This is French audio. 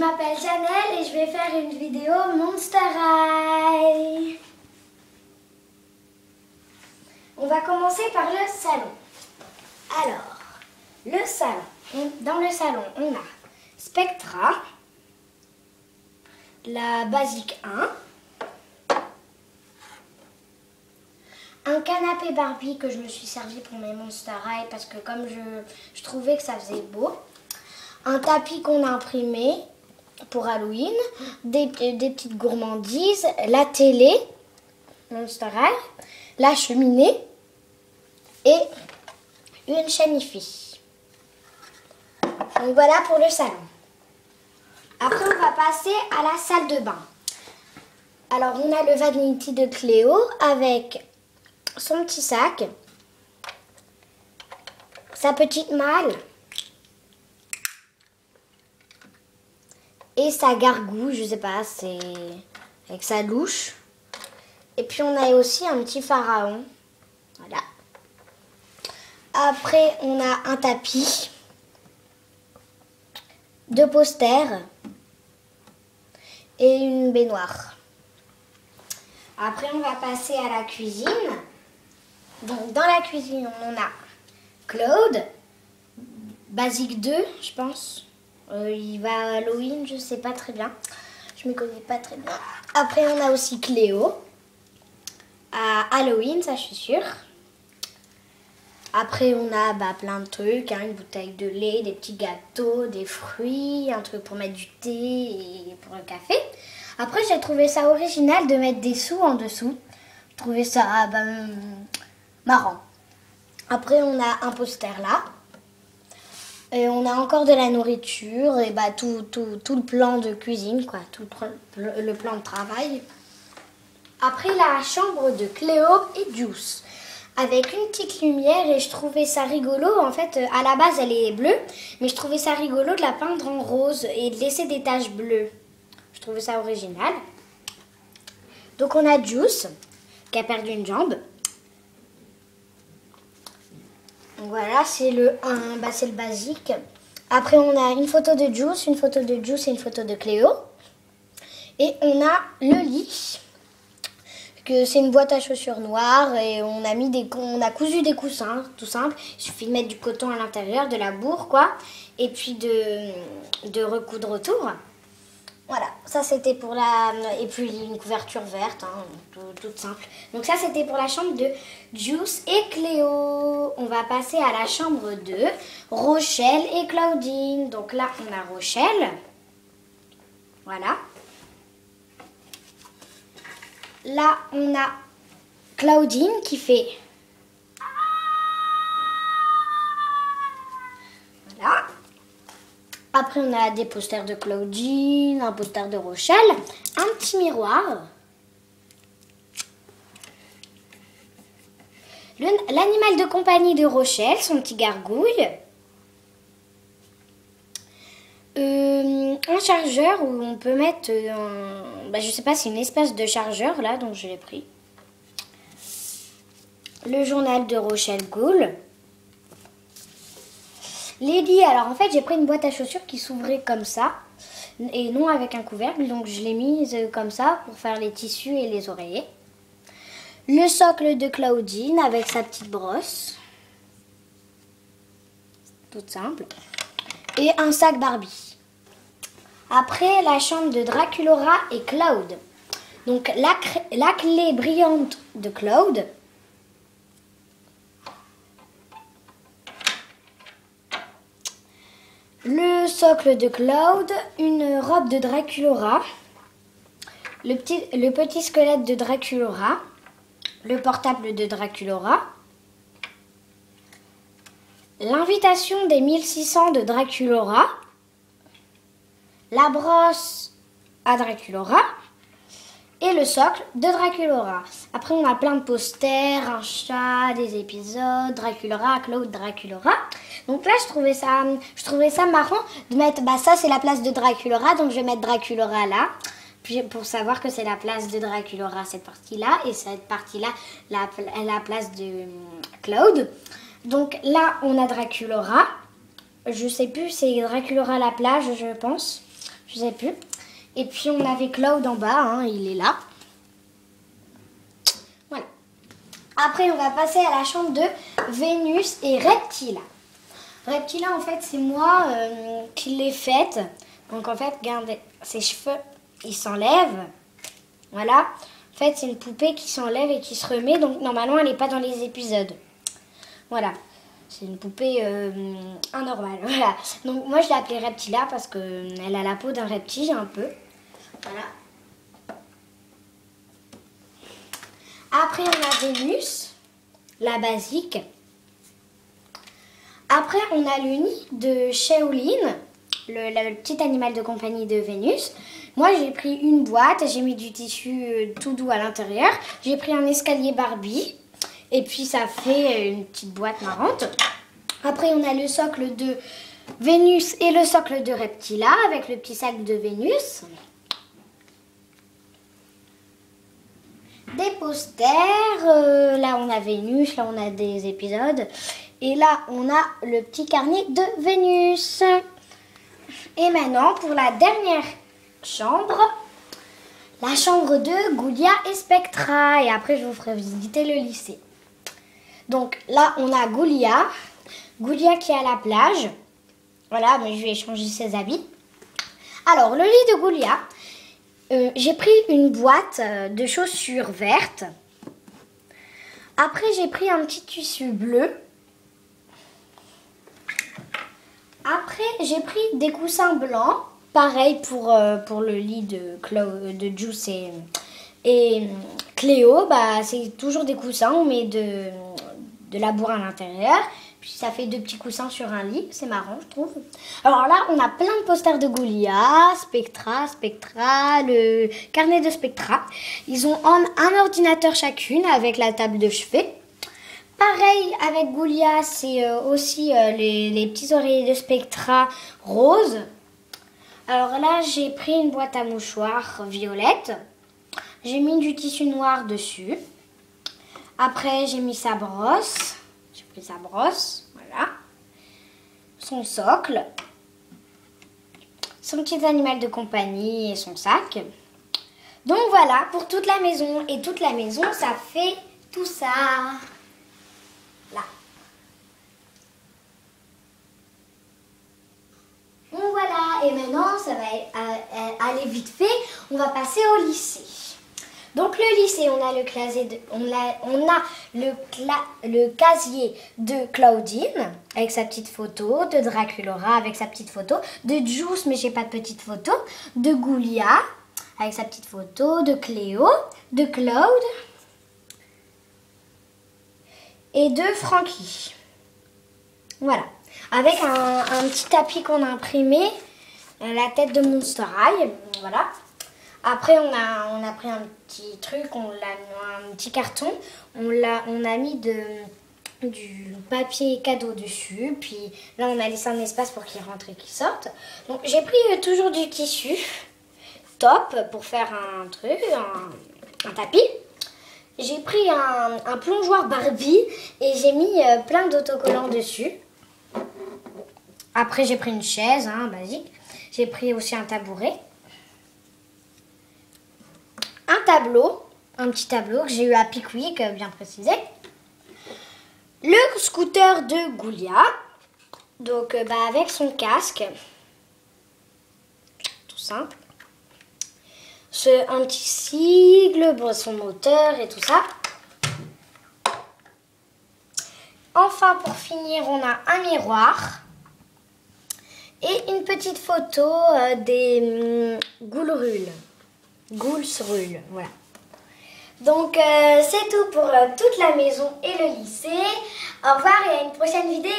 m'appelle Janelle et je vais faire une vidéo Monster High. On va commencer par le salon. Alors, le salon. Dans le salon, on a Spectra, la Basique 1, un canapé Barbie que je me suis servi pour mes Monster High parce que comme je trouvais que ça faisait beau, un tapis qu'on a imprimé pour Halloween, des petites gourmandises, la télé, Monster High, la cheminée et une chaîne IFI. Donc voilà pour le salon. Après on va passer à la salle de bain. Alors on a le Vanity de Cléo avec son petit sac, sa petite malle et sa gargouille, je sais pas, c'est avec sa louche. Et puis on a aussi un petit pharaon. Voilà. Après on a un tapis, deux posters et une baignoire. Après on va passer à la cuisine. Donc dans la cuisine on a Claude, Basique 2 je pense. Il va à Halloween, je sais pas très bien. Je me connais pas très bien. Après on a aussi Cléo à Halloween, ça je suis sûre. Après on a plein de trucs, hein, une bouteille de lait, des petits gâteaux, des fruits, un truc pour mettre du thé et pour le café. Après j'ai trouvé ça original de mettre des sous en dessous. J'ai trouvé ça marrant. Après on a un poster là. Et on a encore de la nourriture et tout le plan de cuisine, quoi, tout le plan de travail. Après la chambre de Cléo et Juice avec une petite lumière et je trouvais ça rigolo. En fait, à la base elle est bleue, mais je trouvais ça rigolo de la peindre en rose et de laisser des taches bleues. Je trouvais ça original. Donc on a Juice qui a perdu une jambe. Donc voilà, c'est le basique. Après, on a une photo de Juice, une photo de Juice et une photo de Cléo. Et on a le lit, que c'est une boîte à chaussures noire et on a cousu des coussins, tout simple. Il suffit de mettre du coton à l'intérieur, de la bourre, quoi, et puis de recoudre autour. Voilà, ça c'était pour et puis une couverture verte, hein, toute simple. Donc ça c'était pour la chambre de Juice et Cléo. On va passer à la chambre de Rochelle et Claudine. Donc là on a Rochelle. Voilà. Là on a Claudine qui fait... Voilà. Après, on a des posters de Claudine, un poster de Rochelle, un petit miroir, l'animal de compagnie de Rochelle, son petit gargouille, un chargeur où on peut mettre, je sais pas, c'est une espèce de chargeur là, donc je l'ai pris, le journal de Rochelle Ghoul. Lady, alors en fait j'ai pris une boîte à chaussures qui s'ouvrait comme ça et non avec un couvercle, donc je l'ai mise comme ça pour faire les tissus et les oreillers. Le socle de Claudine avec sa petite brosse, toute simple, et un sac Barbie. Après la chambre de Draculaura et Claude, donc la clé brillante de Claude. Le socle de Claude, une robe de Draculaura, le petit squelette de Draculaura, le portable de Draculaura, l'invitation des 1600 de Draculaura, la brosse à Draculaura et le socle de Draculaura. Après on a plein de posters, un chat, des épisodes, Draculaura, Claude, Draculaura. Donc là je trouvais ça marrant de mettre, ça c'est la place de Draculaura, donc je vais mettre Draculaura là. Puis pour savoir que c'est la place de Draculaura cette partie-là et cette partie-là la place de Claude. Donc là on a Draculaura. Je sais plus, c'est Draculaura à la plage je pense. je sais plus. Et puis on avait Cloud en bas, hein, il est là. Voilà. Après on va passer à la chambre de Vénus et Reptila. Reptila en fait c'est moi qui l'ai faite. Donc en fait regardez, ses cheveux ils s'enlèvent. Voilà. En fait c'est une poupée qui s'enlève et qui se remet. Donc normalement elle n'est pas dans les épisodes. Voilà. C'est une poupée anormale. Voilà. Donc moi je l'ai appelée Reptila parce qu'elle a la peau d'un reptile un peu. Voilà. Après on a Vénus, la basique. Après on a le nid de Shaolin, le petit animal de compagnie de Vénus. Moi j'ai pris une boîte, j'ai mis du tissu tout doux à l'intérieur. J'ai pris un escalier Barbie. Et puis ça fait une petite boîte marrante. Après on a le socle de Vénus et le socle de Reptila avec le petit sac de Vénus. Des posters, là on a Vénus, là on a des épisodes. Et là on a le petit carnet de Vénus. Et maintenant pour la dernière chambre, la chambre de Goulia et Spectra. Et après je vous ferai visiter le lycée. Donc là, on a Goulia. Goulia qui est à la plage. Voilà, mais je vais changer ses habits. Alors, le lit de Goulia. J'ai pris une boîte de chaussures vertes. Après, j'ai pris un petit tissu bleu. Après, j'ai pris des coussins blancs. Pareil pour le lit de Juice et Cléo. Bah, c'est toujours des coussins. On met de la bourre à l'intérieur, puis ça fait 2 petits coussins sur un lit, c'est marrant je trouve. Alors là on a plein de posters de Goulia, Spectra, le carnet de Spectra. Ils ont un ordinateur chacune avec la table de chevet. Pareil avec Goulia, c'est aussi les petits oreillers de Spectra rose. Alors là j'ai pris une boîte à mouchoirs violette, j'ai mis du tissu noir dessus. Après, j'ai mis sa brosse. J'ai pris sa brosse, voilà. Son socle. Son petit animal de compagnie et son sac. Donc voilà, pour toute la maison. Et toute la maison, ça fait tout ça. Là. Donc voilà, et maintenant, ça va aller vite fait. On va passer au lycée. Donc le lycée, on a le casier de Claudine avec sa petite photo, de Draculora avec sa petite photo, de Juice mais j'ai pas de petite photo, de Goulia avec sa petite photo, de Cléo, de Claude et de Frankie. Voilà, avec un petit tapis qu'on a imprimé, la tête de Monster High, voilà. Après, on a pris un petit truc, un petit carton, on a mis du papier cadeau dessus, puis là on a laissé un espace pour qu'il rentre et qu'il sorte. Donc j'ai pris toujours du tissu top pour faire un truc, un tapis. J'ai pris un plongeoir Barbie et j'ai mis plein d'autocollants dessus. Après j'ai pris une chaise, basique. J'ai pris aussi un tabouret. Un tableau, un petit tableau que j'ai eu à Pickwick, bien précisé. Le scooter de Goulia, donc avec son casque, tout simple. Un petit sigle, son moteur et tout ça. Enfin, pour finir, on a un miroir et une petite photo des Goulrules. Goulsrules, voilà. Donc c'est tout pour toute la maison et le lycée. Au revoir et à une prochaine vidéo.